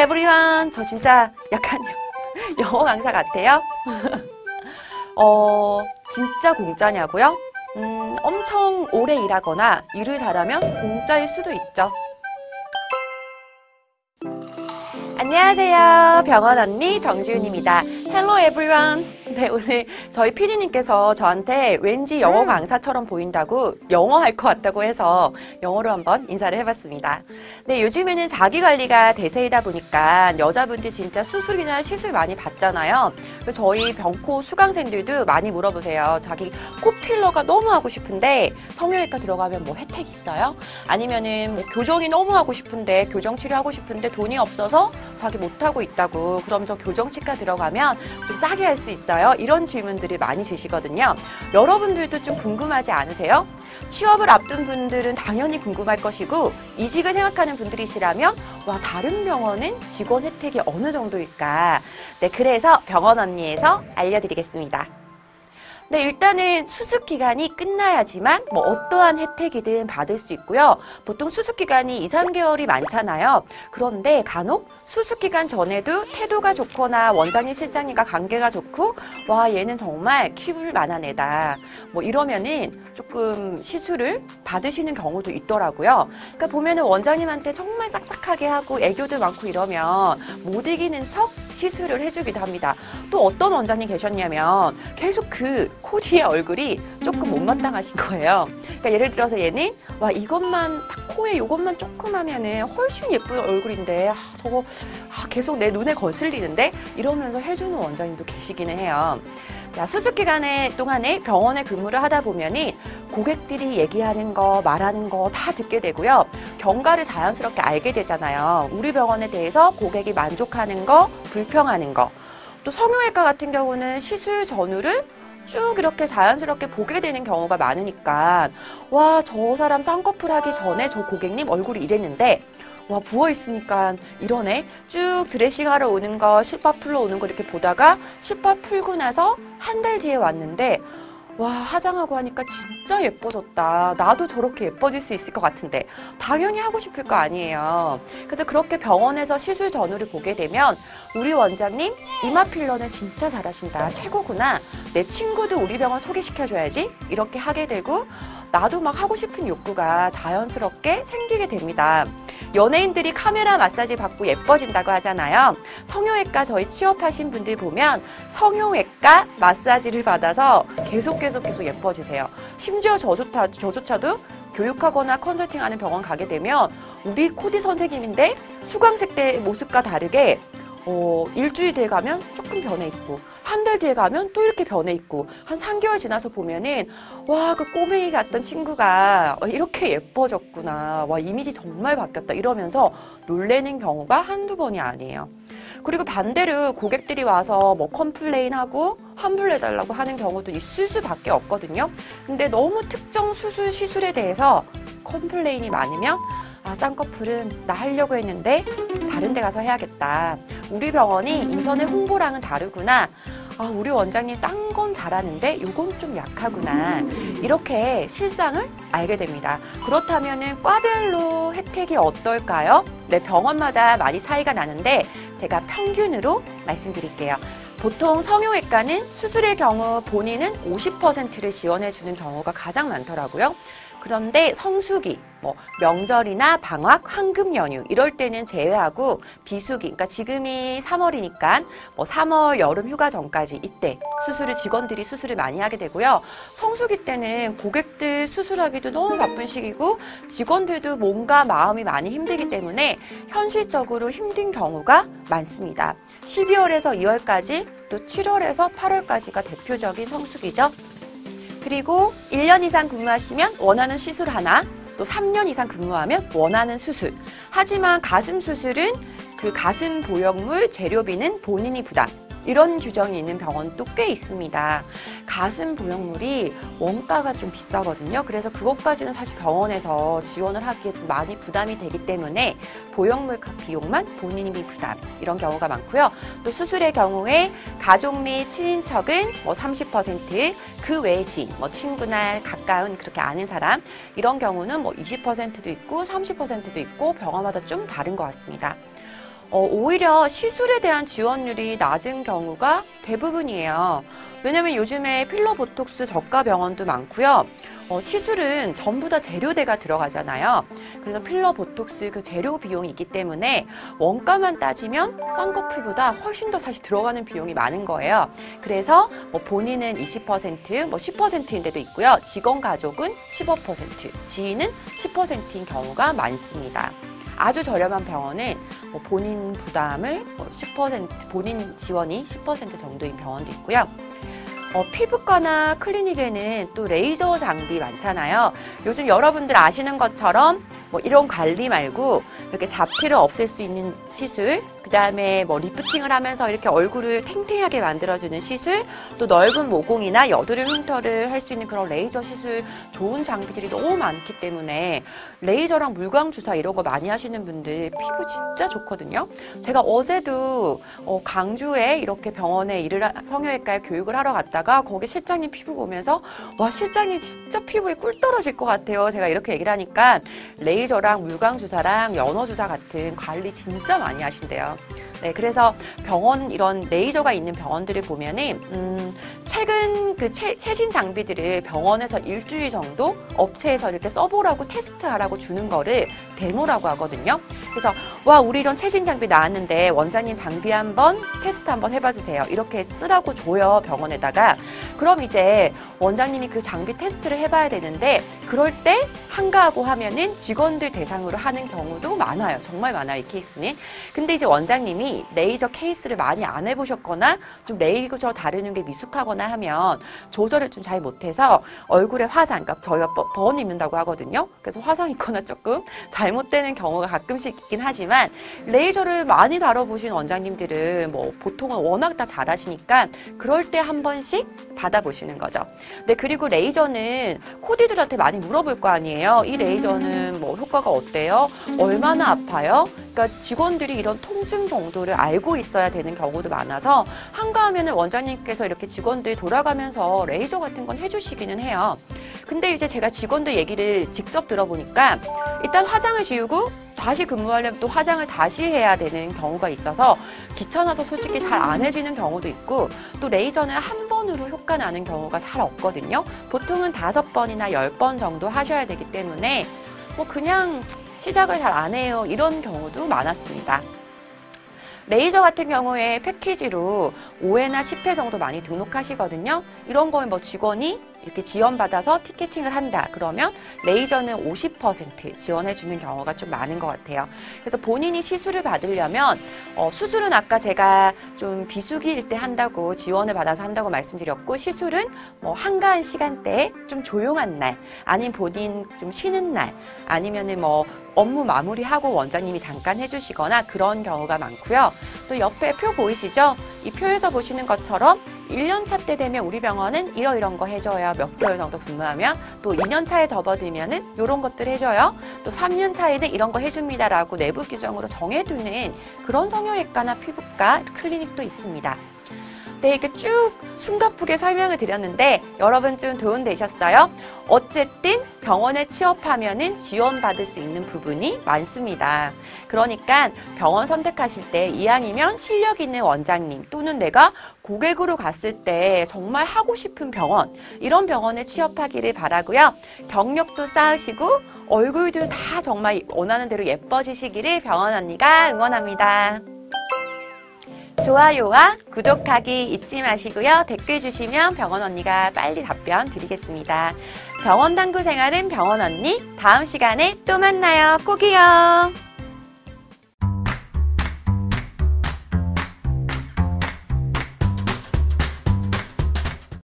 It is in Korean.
everyone. 저 진짜 약간 영어 강사 같아요. 진짜 공짜냐고요? 엄청 오래 일하거나 일을 잘하면 공짜일 수도 있죠. 안녕하세요. 병원 언니 정지윤입니다. Hello everyone. 네, 오늘 저희 PD님께서 저한테 왠지 영어 강사처럼 보인다고 영어 할 것 같다고 해서 영어로 한번 인사를 해봤습니다. 네, 요즘에는 자기관리가 대세이다 보니까 여자분들 진짜 수술이나 시술 많이 받잖아요. 그래서 저희 병코 수강생들도 많이 물어보세요. 자기 코필러가 너무 하고 싶은데 성형외과 들어가면 뭐 혜택 있어요? 아니면은 뭐 교정이 너무 하고 싶은데 교정 치료하고 싶은데 돈이 없어서 자기 못하고 있다고. 그럼 저 교정치과 들어가면 좀 싸게 할 수 있어요? 이런 질문들을 많이 주시거든요. 여러분들도 좀 궁금하지 않으세요? 취업을 앞둔 분들은 당연히 궁금할 것이고 이직을 생각하는 분들이시라면 와, 다른 병원은 직원 혜택이 어느 정도일까? 네, 그래서 병원 언니에서 알려드리겠습니다. 네, 일단은 수습기간이 끝나야지만 뭐 어떠한 혜택이든 받을 수 있고요. 보통 수습기간이 2, 3개월이 많잖아요. 그런데 간혹 수습기간 전에도 태도가 좋거나 원장님, 실장님과 관계가 좋고 와, 얘는 정말 키울 만한 애다. 뭐 이러면은 조금 시술을 받으시는 경우도 있더라고요. 그러니까 보면은 원장님한테 정말 싹싹하게 하고 애교도 많고 이러면 못 이기는 척 시술을 해주기도 합니다. 또 어떤 원장님 계셨냐면 계속 그 코디의 얼굴이 조금 못마땅하신 거예요. 그러니까 예를 들어서 얘는 와, 이것만 딱 코에 이것만 조금 하면은 훨씬 예쁜 얼굴인데 저거 계속 내 눈에 거슬리는데 이러면서 해주는 원장님도 계시기는 해요. 자, 수습 기간에 동안에 병원에 근무를 하다 보면은 고객들이 얘기하는 거, 말하는 거 다 듣게 되고요. 경과를 자연스럽게 알게 되잖아요. 우리 병원에 대해서 고객이 만족하는 거, 불평하는 거. 또 성형외과 같은 경우는 시술 전후를 쭉 이렇게 자연스럽게 보게 되는 경우가 많으니까 와, 저 사람 쌍꺼풀 하기 전에 저 고객님 얼굴이 이랬는데 와, 부어있으니까 이러네. 쭉 드레싱하러 오는 거, 실밥 풀러 오는 거 이렇게 보다가 실밥 풀고 나서 한 달 뒤에 왔는데 와, 화장하고 하니까 진짜 예뻐졌다. 나도 저렇게 예뻐질 수 있을 것 같은데 당연히 하고 싶을 거 아니에요. 그래서 그렇게 병원에서 시술 전후를 보게 되면 우리 원장님 이마 필러는 진짜 잘하신다. 최고구나. 내 친구도 우리 병원 소개시켜줘야지. 이렇게 하게 되고 나도 막 하고 싶은 욕구가 자연스럽게 생기게 됩니다. 연예인들이 카메라 마사지 받고 예뻐진다고 하잖아요. 성형외과 저희 취업하신 분들 보면 성형외과 마사지를 받아서 계속 예뻐지세요. 심지어 저조차도 교육하거나 컨설팅하는 병원 가게 되면 우리 코디 선생님인데 수강생 때 모습과 다르게 일주일 뒤에 가면 조금 변해 있고 한 달 뒤에 가면 또 이렇게 변해 있고 한 3개월 지나서 보면은 와, 그 꼬맹이 같던 친구가 이렇게 예뻐졌구나. 와, 이미지 정말 바뀌었다. 이러면서 놀래는 경우가 한두 번이 아니에요. 그리고 반대로 고객들이 와서 뭐 컴플레인하고 환불해달라고 하는 경우도 있을 수밖에 없거든요. 근데 너무 특정 수술, 시술에 대해서 컴플레인이 많으면 아, 쌍꺼풀은 나 하려고 했는데 다른 데 가서 해야겠다. 우리 병원이 인터넷 홍보랑은 다르구나. 아, 우리 원장님 딴 건 잘하는데 요건 좀 약하구나. 이렇게 실상을 알게 됩니다. 그렇다면은 과별로 혜택이 어떨까요? 네, 병원마다 많이 차이가 나는데 제가 평균으로 말씀드릴게요. 보통 성형외과는 수술의 경우 본인은 50%를 지원해주는 경우가 가장 많더라고요. 그런데 성수기, 뭐 명절이나 방학, 황금 연휴 이럴 때는 제외하고 비수기, 그러니까 지금이 3월이니까 뭐 3월 여름 휴가 전까지 이때 직원들이 수술을 많이 하게 되고요. 성수기 때는 고객들 수술하기도 너무 바쁜 시기고 직원들도 몸과 마음이 많이 힘들기 때문에 현실적으로 힘든 경우가 많습니다. 12월에서 2월까지 또 7월에서 8월까지가 대표적인 성수기죠. 그리고 1년 이상 근무하시면 원하는 시술 하나, 또 3년 이상 근무하면 원하는 수술. 하지만 가슴 수술은 그 가슴 보형물 재료비는 본인이 부담. 이런 규정이 있는 병원도 꽤 있습니다. 가슴 보형물이 원가가 좀 비싸거든요. 그래서 그것까지는 사실 병원에서 지원을 하기에 좀 많이 부담이 되기 때문에 보형물 비용만 본인이 부담, 이런 경우가 많고요. 또 수술의 경우에 가족 및 친인척은 뭐 30%, 그 외의 지인, 뭐 친구나 가까운 그렇게 아는 사람, 이런 경우는 뭐 20%도 있고 30%도 있고 병원마다 좀 다른 것 같습니다. 오히려 시술에 대한 지원율이 낮은 경우가 대부분이에요. 왜냐면 요즘에 필러 보톡스 저가 병원도 많고요. 시술은 전부 다 재료대가 들어가잖아요. 그래서 필러 보톡스 그 재료 비용이 있기 때문에 원가만 따지면 썬커피보다 훨씬 더 사실 들어가는 비용이 많은 거예요. 그래서 뭐 본인은 20%, 뭐 10%인 데도 있고요. 직원 가족은 15%, 지인은 10%인 경우가 많습니다. 아주 저렴한 병원은 뭐 본인 부담을 10%, 본인 지원이 10% 정도인 병원도 있고요. 피부과나 클리닉에는 또 레이저 장비 많잖아요. 요즘 여러분들 아시는 것처럼 뭐 이런 관리 말고 이렇게 잡티를 없앨 수 있는 시술, 그 다음에 뭐 리프팅을 하면서 이렇게 얼굴을 탱탱하게 만들어주는 시술, 또 넓은 모공이나 여드름 흉터를 할 수 있는 그런 레이저 시술 좋은 장비들이 너무 많기 때문에 레이저랑 물광 주사 이런 거 많이 하시는 분들 피부 진짜 좋거든요. 제가 어제도 강주에 이렇게 병원에 성형외과에 교육을 하러 갔다가 거기 실장님 피부 보면서 와, 실장님 진짜 피부에 꿀 떨어질 것 같아요. 제가 이렇게 얘기를 하니까 레이저랑 물광 주사랑 연어 주사 같은 관리 진짜 많이 하신대요. 네, 그래서 병원 이런 레이저가 있는 병원들을 보면은 최근 그 최신 장비들을 병원에서 일주일 정도 업체에서 이렇게 써보라고 테스트하라고 주는 거를 데모라고 하거든요. 그래서 와, 우리 이런 최신 장비 나왔는데 원장님 장비 한번 테스트 한번 해봐 주세요. 이렇게 쓰라고 줘요, 병원에다가. 그럼 이제 원장님이 그 장비 테스트를 해봐야 되는데 그럴 때 한가하고 하면은 직원들 대상으로 하는 경우도 많아요. 정말 많아요, 이 케이스는. 근데 이제 원장님이 레이저 케이스를 많이 안 해보셨거나 좀 레이저 다루는 게 미숙하거나 하면 조절을 좀 잘 못해서 얼굴에 화상, 그러니까 저희가 번 입는다고 하거든요. 그래서 화상 입거나 조금 잘못되는 경우가 가끔씩 있긴 하지만 레이저를 많이 다뤄보신 원장님들은 뭐 보통은 워낙 다 잘하시니까 그럴 때 한 번씩 받아보시는 거죠. 네, 그리고 레이저는 코디들한테 많이 물어볼 거 아니에요. 이 레이저는 뭐 효과가 어때요? 얼마나 아파요? 그러니까 직원들이 이런 통증 정도를 알고 있어야 되는 경우도 많아서 한가하면 원장님께서 이렇게 직원들 돌아가면서 레이저 같은 건 해주시기는 해요. 근데 이제 제가 직원들 얘기를 직접 들어보니까 일단 화장을 지우고 다시 근무하려면 또 화장을 다시 해야 되는 경우가 있어서 귀찮아서 솔직히 잘 안 해지는 경우도 있고, 또 레이저는 한 번으로 효과 나는 경우가 잘 없거든요. 보통은 5번이나 10번 정도 하셔야 되기 때문에 뭐 그냥 시작을 잘 안 해요, 이런 경우도 많았습니다. 레이저 같은 경우에 패키지로 5회나 10회 정도 많이 등록하시거든요. 이런 거에 뭐 직원이 이렇게 지원받아서 티켓팅을 한다 그러면 레이저는 50% 지원해주는 경우가 좀 많은 것 같아요. 그래서 본인이 시술을 받으려면 수술은 아까 제가 좀 비수기일 때 한다고 지원을 받아서 한다고 말씀드렸고, 시술은 뭐 한가한 시간대에 좀 조용한 날, 아니면 본인 좀 쉬는 날, 아니면은 뭐 업무 마무리하고 원장님이 잠깐 해주시거나 그런 경우가 많고요. 또 옆에 표 보이시죠? 이 표에서 보시는 것처럼 1년차 때 되면 우리 병원은 이런 거 해줘요. 몇 개월 정도 근무하면. 또 2년차에 접어들면은 이런 것들 해줘요. 또 3년차에는 이런 거 해줍니다라고 내부 규정으로 정해두는 그런 성형외과나 피부과 클리닉도 있습니다. 네, 이렇게 쭉 숨가쁘게 설명을 드렸는데 여러분 좀 도움되셨어요? 어쨌든 병원에 취업하면은 지원받을 수 있는 부분이 많습니다. 그러니까 병원 선택하실 때 이왕이면 실력 있는 원장님 또는 내가 고객으로 갔을 때 정말 하고 싶은 병원, 이런 병원에 취업하기를 바라고요. 경력도 쌓으시고 얼굴도 다 정말 원하는 대로 예뻐지시기를 병원 언니가 응원합니다. 좋아요와 구독하기 잊지 마시고요. 댓글 주시면 병원 언니가 빨리 답변 드리겠습니다. 병원 당구 생활은 병원 언니, 다음 시간에 또 만나요. 꼭이요.